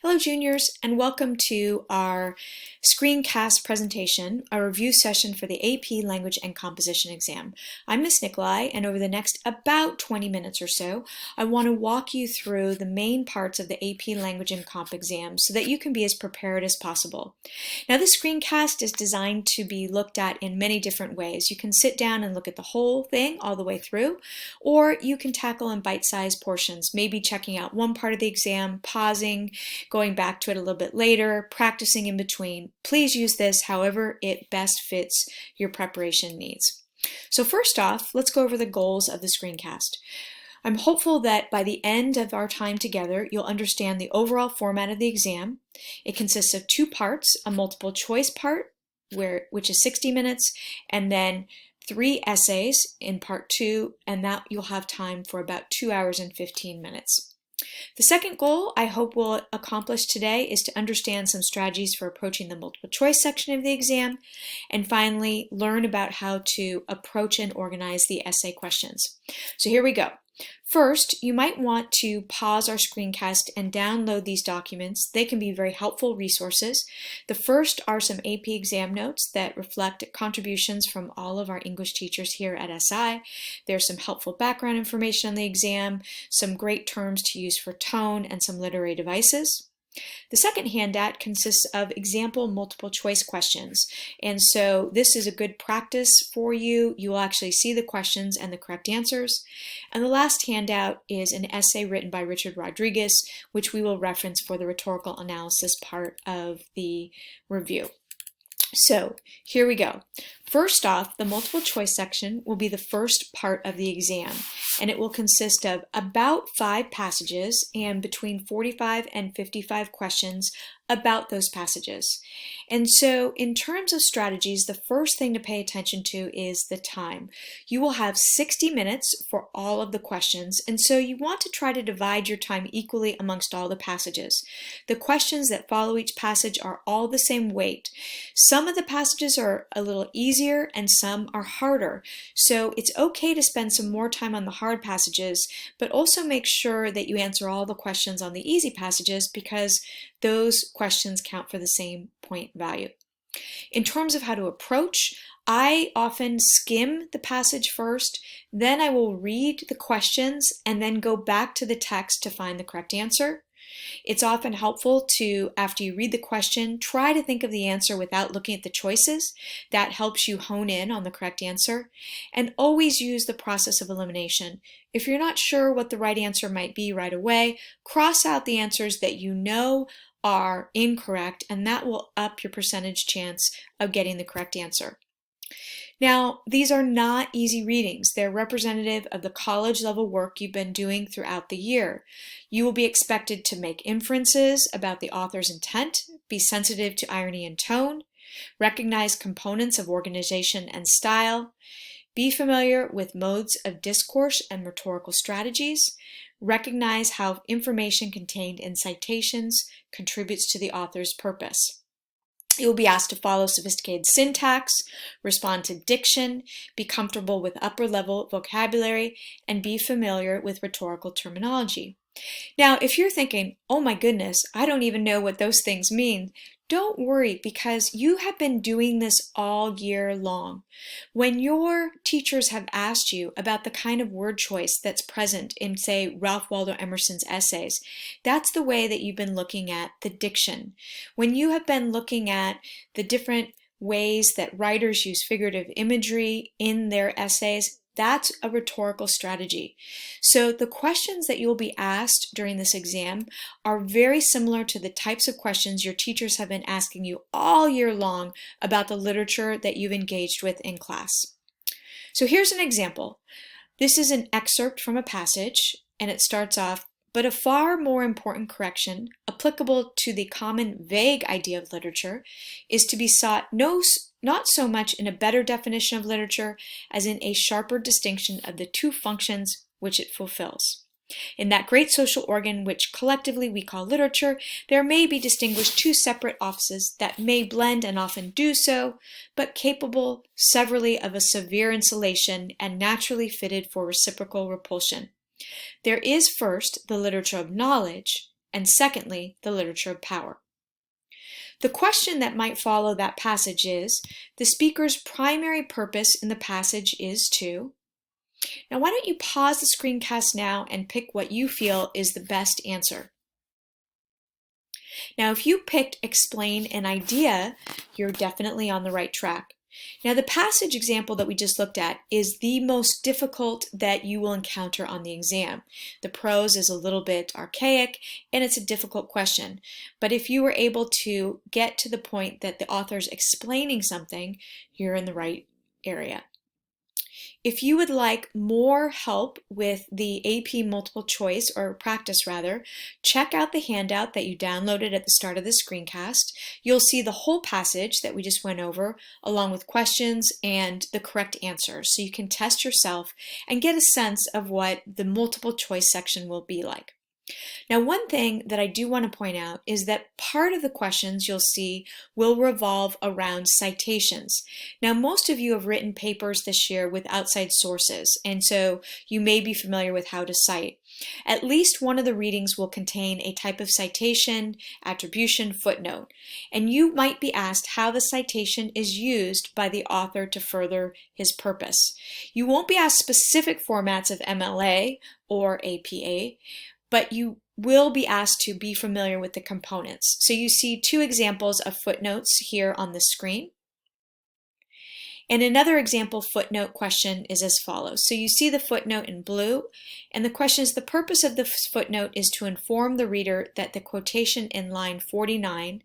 Hello juniors, and welcome to our screencast presentation, a review session for the AP Language and Composition exam. I'm Miss Nicolai, and over the next about 20 minutes or so, I want to walk you through the main parts of the AP Language and Comp exam so that you can be as prepared as possible. Now this screencast is designed to be looked at in many different ways. You can sit down and look at the whole thing all the way through, or you can tackle in bite-sized portions, maybe checking out one part of the exam, pausing, going back to it a little bit later, practicing in between. Please use this however it best fits your preparation needs. So first off, let's go over the goals of the screencast. I'm hopeful that by the end of our time together, you'll understand the overall format of the exam. It consists of two parts, a multiple choice part, which is 60 minutes, and then 3 essays in part 2, and that you'll have time for about 2 hours and 15 minutes. The second goal I hope we'll accomplish today is to understand some strategies for approaching the multiple choice section of the exam, and finally learn about how to approach and organize the essay questions. So here we go. First, you might want to pause our screencast and download these documents. They can be very helpful resources. The first are some AP exam notes that reflect contributions from all of our English teachers here at SI. There's some helpful background information on the exam, some great terms to use for tone, and some literary devices. The second handout consists of example multiple choice questions, and so this is a good practice for you. You will actually see the questions and the correct answers. And the last handout is an essay written by Richard Rodriguez, which we will reference for the rhetorical analysis part of the review. So here we go. First off, the multiple choice section will be the first part of the exam, and it will consist of about 5 passages and between 45 and 55 questions about those passages. And so in terms of strategies, the first thing to pay attention to is the time. You will have 60 minutes for all of the questions, and so you want to try to divide your time equally amongst all the passages. The questions that follow each passage are all the same weight. Some of the passages are a little easier and some are harder. So it's okay to spend some more time on the hard passages, but also make sure that you answer all the questions on the easy passages because those questions count for the same point value. In terms of how to approach, I often skim the passage first, then I will read the questions and then go back to the text to find the correct answer. It's often helpful to, after you read the question, try to think of the answer without looking at the choices. That helps you hone in on the correct answer. And always use the process of elimination. If you're not sure what the right answer might be right away, cross out the answers that you know are incorrect, and that will up your percentage chance of getting the correct answer. Now, these are not easy readings. They're representative of the college level work you've been doing throughout the year. You will be expected to make inferences about the author's intent, be sensitive to irony and tone, recognize components of organization and style, be familiar with modes of discourse and rhetorical strategies, recognize how information contained in citations contributes to the author's purpose. You will be asked to follow sophisticated syntax, respond to diction, be comfortable with upper-level vocabulary, and be familiar with rhetorical terminology. Now, if you're thinking, oh my goodness, I don't even know what those things mean, don't worry because you have been doing this all year long. When your teachers have asked you about the kind of word choice that's present in, say, Ralph Waldo Emerson's essays, that's the way that you've been looking at the diction. When you have been looking at the different ways that writers use figurative imagery in their essays, that's a rhetorical strategy. So the questions that you'll be asked during this exam are very similar to the types of questions your teachers have been asking you all year long about the literature that you've engaged with in class. So here's an example. This is an excerpt from a passage, and it starts off, but a far more important correction, applicable to the common vague idea of literature, is to be sought not so much in a better definition of literature as in a sharper distinction of the two functions which it fulfills. In that great social organ which collectively we call literature, there may be distinguished two separate offices that may blend and often do so, but capable severally of a severe insulation and naturally fitted for reciprocal repulsion. There is first the literature of knowledge, and secondly, the literature of power. The question that might follow that passage is, the speaker's primary purpose in the passage is to. Now, why don't you pause the screencast now and pick what you feel is the best answer. Now, if you picked explain an idea, you're definitely on the right track. Now, the passage example that we just looked at is the most difficult that you will encounter on the exam. The prose is a little bit archaic and it's a difficult question. But if you were able to get to the point that the author is explaining something, you're in the right area. If you would like more help with the AP multiple choice, or practice rather, check out the handout that you downloaded at the start of the screencast. You'll see the whole passage that we just went over, along with questions and the correct answers, so you can test yourself and get a sense of what the multiple choice section will be like. Now, one thing that I do want to point out is that part of the questions you'll see will revolve around citations. Now, most of you have written papers this year with outside sources, and so you may be familiar with how to cite. At least one of the readings will contain a type of citation, attribution, footnote, and you might be asked how the citation is used by the author to further his purpose. You won't be asked specific formats of MLA or APA, but you will be asked to be familiar with the components. So you see two examples of footnotes here on the screen. And another example footnote question is as follows. So you see the footnote in blue, and the question is, the purpose of the footnote is to inform the reader that the quotation in line 49,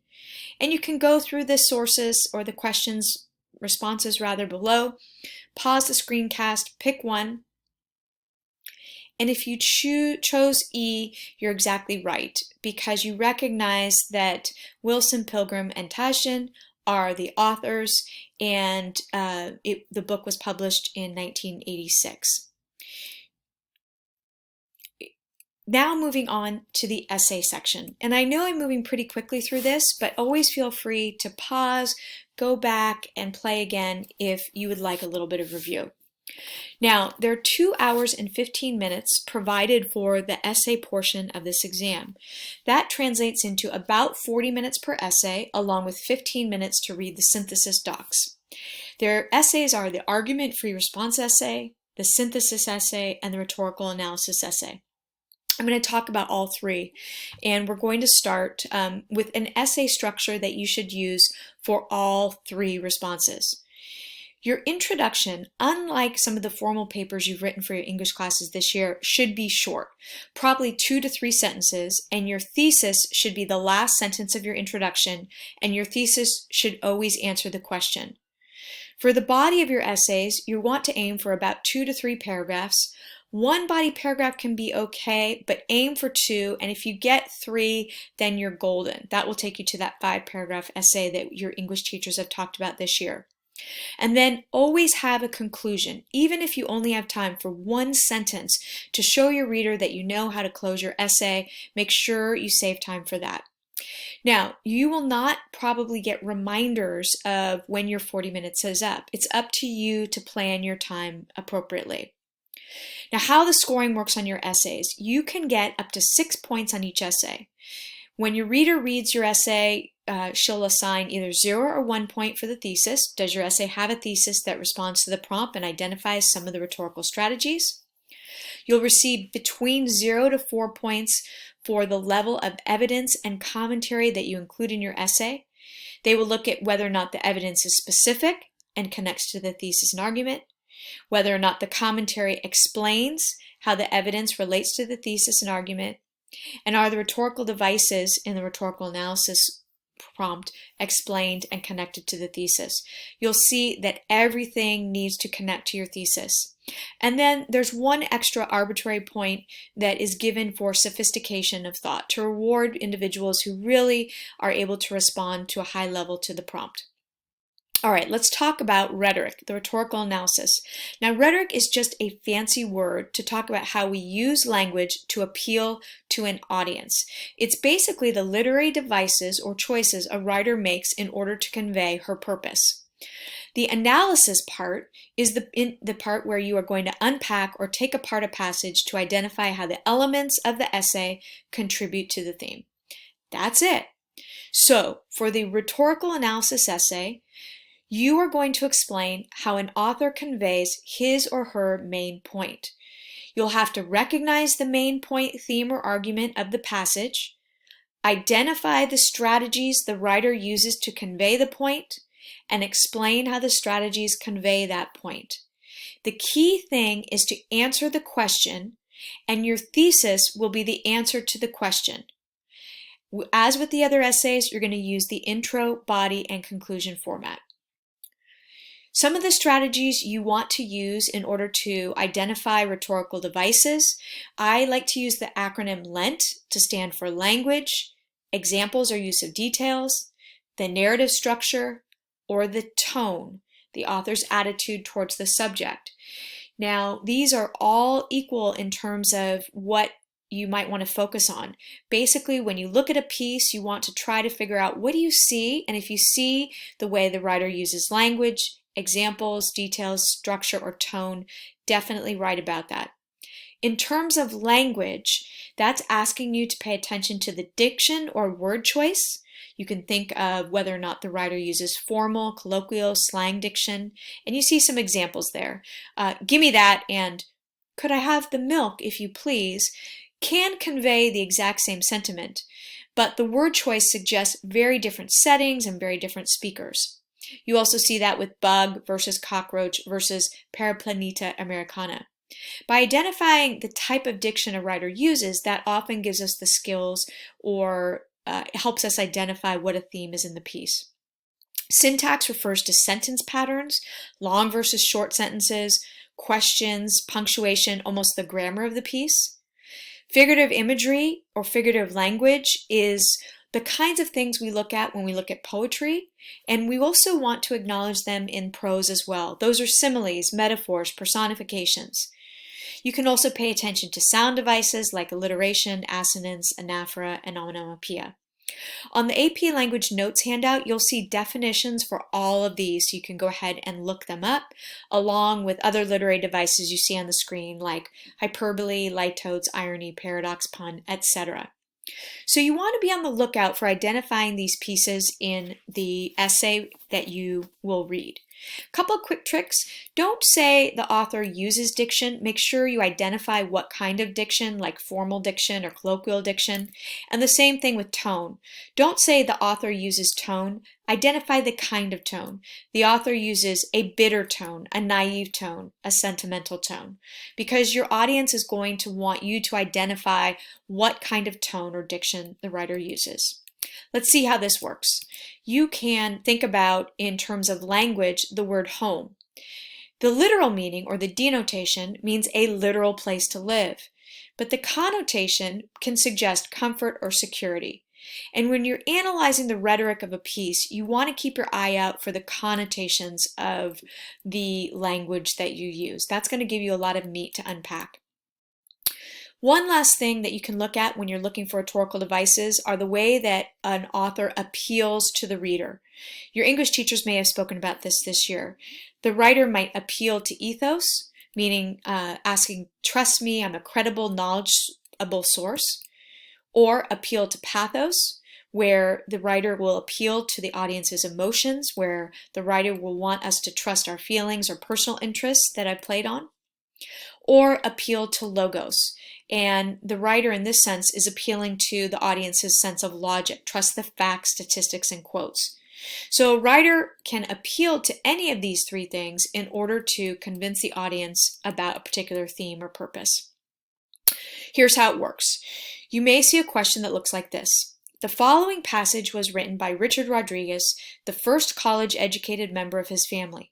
and you can go through the sources or the questions, responses rather, below, pause the screencast, pick one, and if you chose E, you're exactly right, because you recognize that Wilson, Pilgrim, and Tajin are the authors, and the book was published in 1986. Now moving on to the essay section. And I know I'm moving pretty quickly through this, but always feel free to pause, go back, and play again if you would like a little bit of review. Now, there are 2 hours and 15 minutes provided for the essay portion of this exam. That translates into about 40 minutes per essay, along with 15 minutes to read the synthesis docs. Their essays are the argument-free response essay, the synthesis essay, and the rhetorical analysis essay. I'm going to talk about all three, and we're going to start with an essay structure that you should use for all three responses. Your introduction, unlike some of the formal papers you've written for your English classes this year, should be short, probably 2 to 3 sentences, and your thesis should be the last sentence of your introduction, and your thesis should always answer the question. For the body of your essays, you want to aim for about 2 to 3 paragraphs. One body paragraph can be okay, but aim for 2, and if you get 3, then you're golden. That will take you to that 5-paragraph essay that your English teachers have talked about this year. And then always have a conclusion, even if you only have time for one sentence to show your reader that you know how to close your essay. Make sure you save time for that. Now, you will not probably get reminders of when your 40 minutes is up. It's up to you to plan your time appropriately. Now, how the scoring works on your essays. You can get up to 6 points on each essay. When your reader reads your essay, she'll assign either 0 or 1 point for the thesis. Does your essay have a thesis that responds to the prompt and identifies some of the rhetorical strategies? You'll receive between 0 to 4 points for the level of evidence and commentary that you include in your essay. They will look at whether or not the evidence is specific and connects to the thesis and argument, whether or not the commentary explains how the evidence relates to the thesis and argument, and are the rhetorical devices in the rhetorical analysis prompt explained and connected to the thesis. You'll see that everything needs to connect to your thesis. And then there's one extra arbitrary point that is given for sophistication of thought, to reward individuals who really are able to respond to a high level to the prompt. All right, let's talk about rhetoric, the rhetorical analysis. Now, rhetoric is just a fancy word to talk about how we use language to appeal to an audience. It's basically the literary devices or choices a writer makes in order to convey her purpose. The analysis part is the part where you are going to unpack or take apart a passage to identify how the elements of the essay contribute to the theme. That's it. So, for the rhetorical analysis essay, you are going to explain how an author conveys his or her main point. You'll have to recognize the main point, theme, or argument of the passage, identify the strategies the writer uses to convey the point, and explain how the strategies convey that point. The key thing is to answer the question, and your thesis will be the answer to the question. As with the other essays, you're going to use the intro, body, and conclusion format. Some of the strategies you want to use in order to identify rhetorical devices, I like to use the acronym LENT to stand for language, examples or use of details, the narrative structure, or the tone, the author's attitude towards the subject. Now, these are all equal in terms of what you might want to focus on. Basically, when you look at a piece, you want to try to figure out what do you see, and if you see the way the writer uses language, examples, details, structure, or tone, definitely write about that. In terms of language, that's asking you to pay attention to the diction or word choice. You can think of whether or not the writer uses formal, colloquial, slang diction, and you see some examples there. Give me that and could I have the milk, if you please, can convey the exact same sentiment, but the word choice suggests very different settings and very different speakers. You also see that with bug versus cockroach versus Paraplaneta americana. By identifying the type of diction a writer uses, that often gives us the skills or helps us identify what a theme is in the piece. Syntax refers to sentence patterns, long versus short sentences, questions, punctuation, almost the grammar of the piece. Figurative imagery or figurative language is the kinds of things we look at when we look at poetry, and we also want to acknowledge them in prose as well. Those are similes, metaphors, personifications. You can also pay attention to sound devices like alliteration, assonance, anaphora, and onomatopoeia. On the AP Language Notes handout, you'll see definitions for all of these, so you can go ahead and look them up, along with other literary devices you see on the screen like hyperbole, litotes, irony, paradox, pun, etc. So you want to be on the lookout for identifying these pieces in the essay that you will read. Couple of quick tricks. Don't say the author uses diction. Make sure you identify what kind of diction, like formal diction or colloquial diction. And the same thing with tone. Don't say the author uses tone. Identify the kind of tone. The author uses a bitter tone, a naive tone, a sentimental tone, because your audience is going to want you to identify what kind of tone or diction the writer uses. Let's see how this works. You can think about, in terms of language, the word home. The literal meaning, or the denotation, means a literal place to live, but the connotation can suggest comfort or security. And when you're analyzing the rhetoric of a piece, you want to keep your eye out for the connotations of the language that you use. That's going to give you a lot of meat to unpack. One last thing that you can look at when you're looking for rhetorical devices are the way that an author appeals to the reader. Your English teachers may have spoken about this year. The writer might appeal to ethos, meaning asking, trust me, I'm a credible, knowledgeable source, or appeal to pathos, where the writer will appeal to the audience's emotions, where the writer will want us to trust our feelings or personal interests that I've played on, or appeal to logos. And the writer in this sense is appealing to the audience's sense of logic, trust the facts, statistics, and quotes. So a writer can appeal to any of these three things in order to convince the audience about a particular theme or purpose. Here's how it works. You may see a question that looks like this. The following passage was written by Richard Rodriguez, the first college-educated member of his family.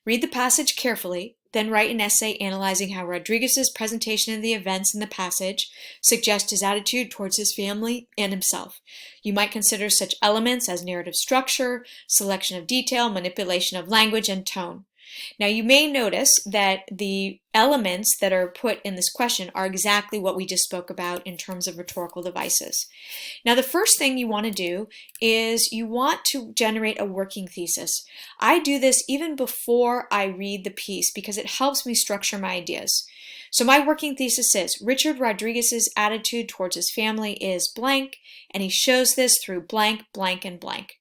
Read the passage carefully, then write an essay analyzing how Rodriguez's presentation of the events in the passage suggest his attitude towards his family and himself. You might consider such elements as narrative structure, selection of detail, manipulation of language, and tone. Now you may notice that the elements that are put in this question are exactly what we just spoke about in terms of rhetorical devices. Now the first thing you want to do is you want to generate a working thesis. I do this even before I read the piece because it helps me structure my ideas. So my working thesis is Richard Rodriguez's attitude towards his family is blank, and he shows this through blank, blank, and blank.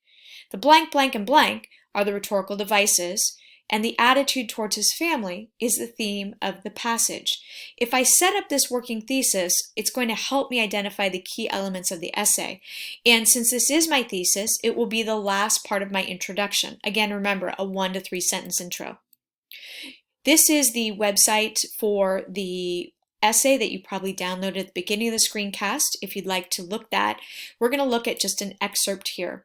The blank, blank, and blank are the rhetorical devices, and the attitude towards his family is the theme of the passage. If I set up this working thesis, it's going to help me identify the key elements of the essay. And since this is my thesis, it will be the last part of my introduction. Again, remember, a 1 to 3 sentence intro. This is the website for the essay that you probably downloaded at the beginning of the screencast. If you'd like to look that, we're going to look at just an excerpt here.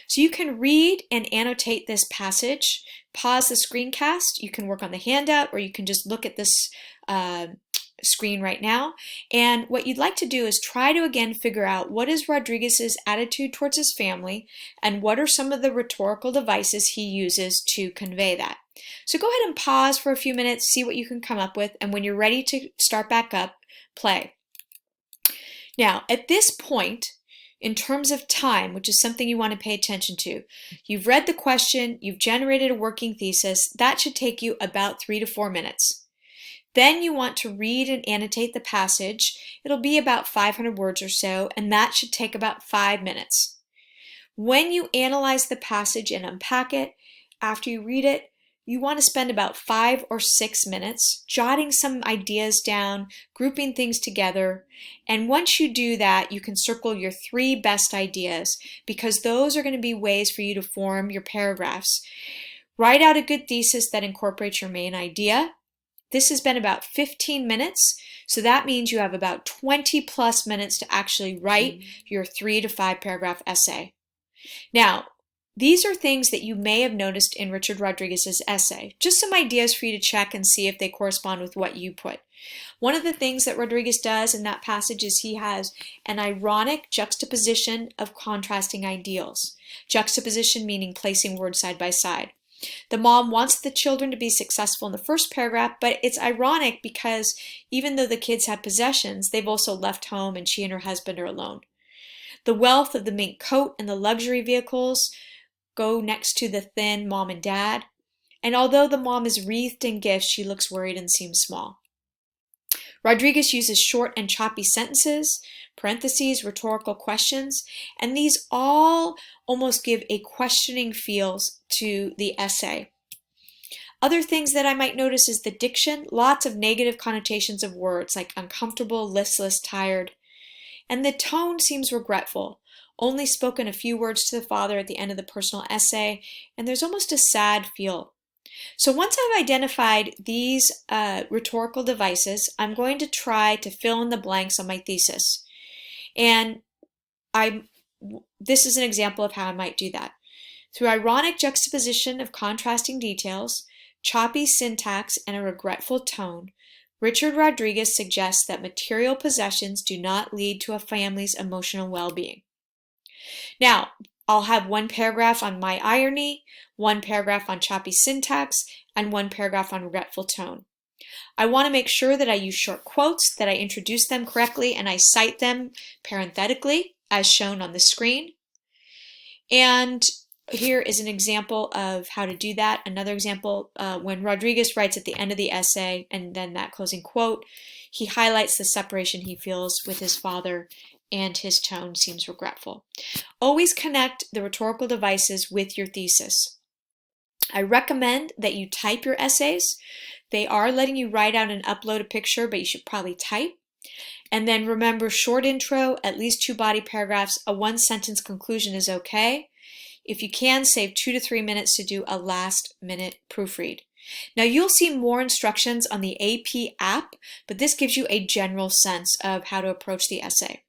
So you can read and annotate this passage, pause the screencast, you can work on the handout, or you can just look at this screen right now. And what you'd like to do is try to again figure out what is Rodriguez's attitude towards his family and what are some of the rhetorical devices he uses to convey that. So go ahead and pause for a few minutes, see what you can come up with, and when you're ready to start back up, play. Now, at this point, in terms of time, which is something you want to pay attention to, you've read the question, you've generated a working thesis, that should take you about 3 to 4 minutes. Then you want to read and annotate the passage. It'll be about 500 words or so, and that should take about 5 minutes. When you analyze the passage and unpack it, after you read it, you want to spend about 5 or 6 minutes jotting some ideas down, grouping things together, and once you do that, you can circle your 3 best ideas because those are going to be ways for you to form your paragraphs. Write out a good thesis that incorporates your main idea. This has been about 15 minutes, so that means you have about 20 plus minutes to actually write your 3 to 5 paragraph essay. Now, these are things that you may have noticed in Richard Rodriguez's essay. Just some ideas for you to check and see if they correspond with what you put. One of the things that Rodriguez does in that passage is he has an ironic juxtaposition of contrasting ideals. Juxtaposition meaning placing words side by side. The mom wants the children to be successful in the first paragraph, but it's ironic because even though the kids have possessions, they've also left home and she and her husband are alone. The wealth of the mink coat and the luxury vehicles go next to the thin mom and dad. And although the mom is wreathed in gifts, she looks worried and seems small. Rodriguez uses short and choppy sentences, parentheses, rhetorical questions, and these all almost give a questioning feel to the essay. Other things that I might notice is the diction, lots of negative connotations of words like uncomfortable, listless, tired. And the tone seems regretful. Only spoken a few words to the father at the end of the personal essay, and there's almost a sad feel. So once I've identified these rhetorical devices, I'm going to try to fill in the blanks on my thesis. And this is an example of how I might do that. Through ironic juxtaposition of contrasting details, choppy syntax, and a regretful tone, Richard Rodriguez suggests that material possessions do not lead to a family's emotional well-being. Now, I'll have 1 paragraph on my irony, 1 paragraph on choppy syntax, and 1 paragraph on regretful tone. I want to make sure that I use short quotes, that I introduce them correctly, and I cite them parenthetically as shown on the screen. And here is an example of how to do that. Another example, when Rodriguez writes at the end of the essay and then that closing quote, he highlights the separation he feels with his father and his tone seems regretful. Always connect the rhetorical devices with your thesis. I recommend that you type your essays. They are letting you write out and upload a picture, but you should probably type. And then remember, short intro, at least 2 body paragraphs, a 1-sentence conclusion is okay. If you can, save 2 to 3 minutes to do a last-minute proofread. Now you'll see more instructions on the AP app, but this gives you a general sense of how to approach the essay.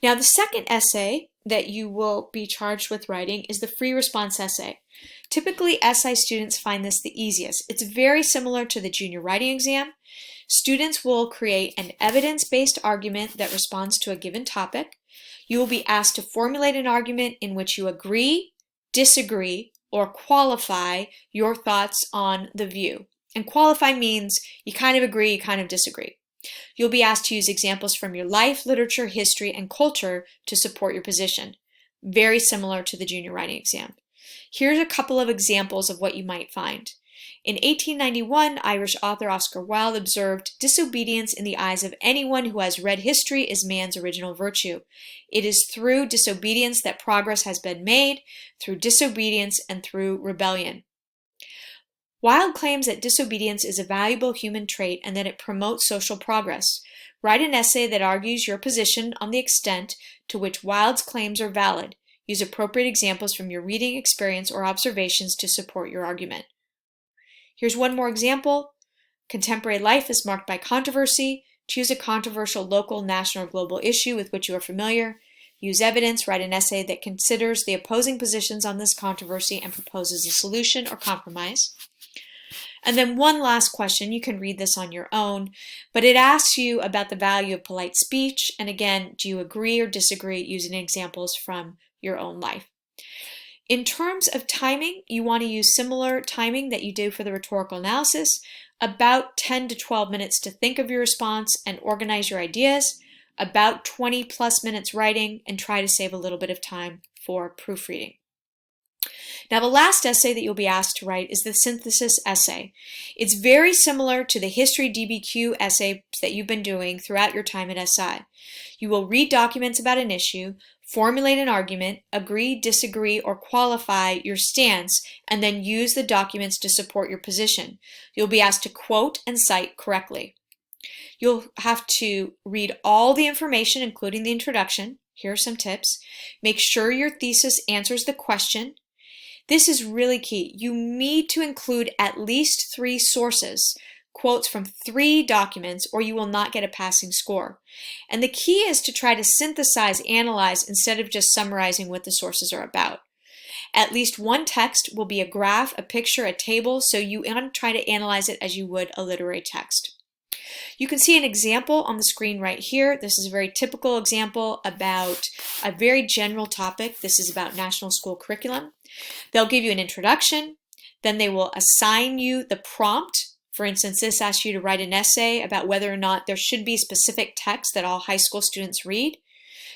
Now the second essay that you will be charged with writing is the free response essay. Typically, SI students find this the easiest. It's very similar to the junior writing exam. Students will create an evidence-based argument that responds to a given topic. You will be asked to formulate an argument in which you agree, disagree, or qualify your thoughts on the view. And qualify means you kind of agree, you kind of disagree. You'll be asked to use examples from your life, literature, history, and culture to support your position. Very similar to the junior writing exam. Here's a couple of examples of what you might find. In 1891, Irish author Oscar Wilde observed, "Disobedience in the eyes of anyone who has read history is man's original virtue. It is through disobedience that progress has been made, through disobedience and through rebellion." Wilde claims that disobedience is a valuable human trait and that it promotes social progress. Write an essay that argues your position on the extent to which Wilde's claims are valid. Use appropriate examples from your reading experience or observations to support your argument. Here's one more example. Contemporary life is marked by controversy. Choose a controversial local, national, or global issue with which you are familiar. Use evidence. Write an essay that considers the opposing positions on this controversy and proposes a solution or compromise. And then one last question, you can read this on your own, but it asks you about the value of polite speech. And again, do you agree or disagree using examples from your own life? In terms of timing, you want to use similar timing that you do for the rhetorical analysis, about 10 to 12 minutes to think of your response and organize your ideas, about 20 plus minutes writing, and try to save a little bit of time for proofreading. Now, the last essay that you'll be asked to write is the synthesis essay. It's very similar to the history DBQ essays that you've been doing throughout your time at SI. You will read documents about an issue, formulate an argument, agree, disagree, or qualify your stance, and then use the documents to support your position. You'll be asked to quote and cite correctly. You'll have to read all the information, including the introduction. Here are some tips. Make sure your thesis answers the question. This is really key. You need to include at least 3 sources, quotes from 3 documents, or you will not get a passing score. And the key is to try to synthesize, analyze, instead of just summarizing what the sources are about. At least one text will be a graph, a picture, a table, so you want to try to analyze it as you would a literary text. You can see an example on the screen right here. This is a very typical example about a very general topic. This is about national school curriculum. They'll give you an introduction, then they will assign you the prompt. For instance, this asks you to write an essay about whether or not there should be specific text that all high school students read.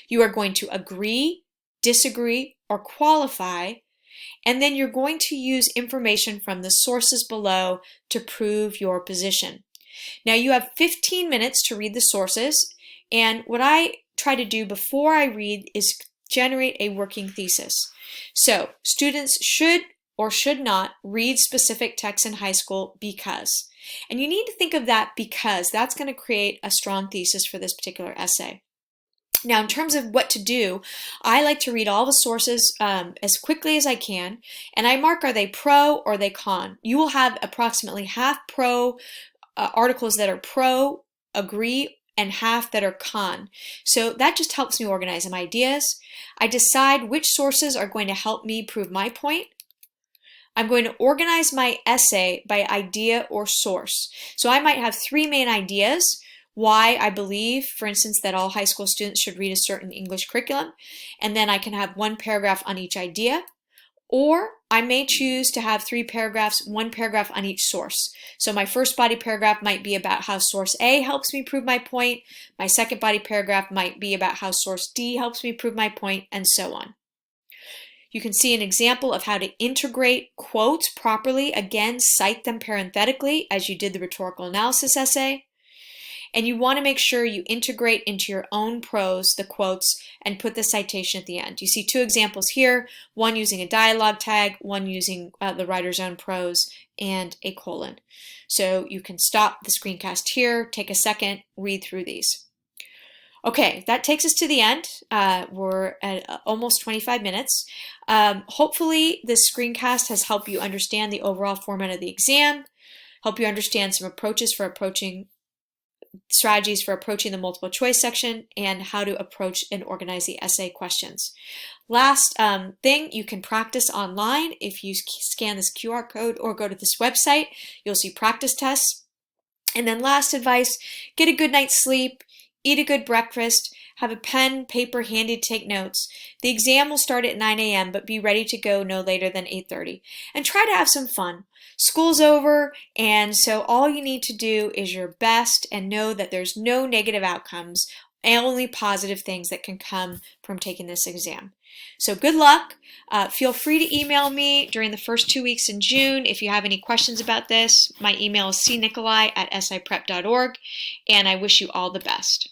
You are going to agree, disagree, or qualify, and then you're going to use information from the sources below to prove your position. Now you have 15 minutes to read the sources, and what I try to do before I read is generate a working thesis. So students should or should not read specific texts in high school because. And you need to think of that because that's going to create a strong thesis for this particular essay. Now, in terms of what to do, I like to read all the sources as quickly as I can, and I mark, are they pro or are they con? You will have approximately half pro articles that are pro, agree, and half that are con. So that just helps me organize my ideas. I decide which sources are going to help me prove my point. I'm going to organize my essay by idea or source. So I might have 3 main ideas. Why I believe, for instance, that all high school students should read a certain English curriculum, and then I can have 1 paragraph on each idea. Or I may choose to have 3 paragraphs, 1 paragraph on each source. So my first body paragraph might be about how source A helps me prove my point. My second body paragraph might be about how source D helps me prove my point, and so on. You can see an example of how to integrate quotes properly. Again, cite them parenthetically as you did the rhetorical analysis essay. And you want to make sure you integrate into your own prose the quotes and put the citation at the end. You see 2 examples here, one using a dialogue tag, one using the writer's own prose, and a colon. So you can stop the screencast here, take a second, read through these. Okay, that takes us to the end. We're at almost 25 minutes. Hopefully this screencast has helped you understand the overall format of the exam, help you understand some strategies for approaching the multiple choice section, and how to approach and organize the essay questions. Last thing, you can practice online. If you scan this QR code or go to this website, you'll see practice tests. And then last advice, get a good night's sleep, eat a good breakfast, Have a pen, paper handy to take notes. The exam will start at 9 a.m., but be ready to go no later than 8:30. And try to have some fun. School's over, and so all you need to do is your best and know that there's no negative outcomes, only positive things that can come from taking this exam. So good luck. Feel free to email me during the first 2 weeks in June if you have any questions about this. My email is cnicolai@siprep.org, and I wish you all the best.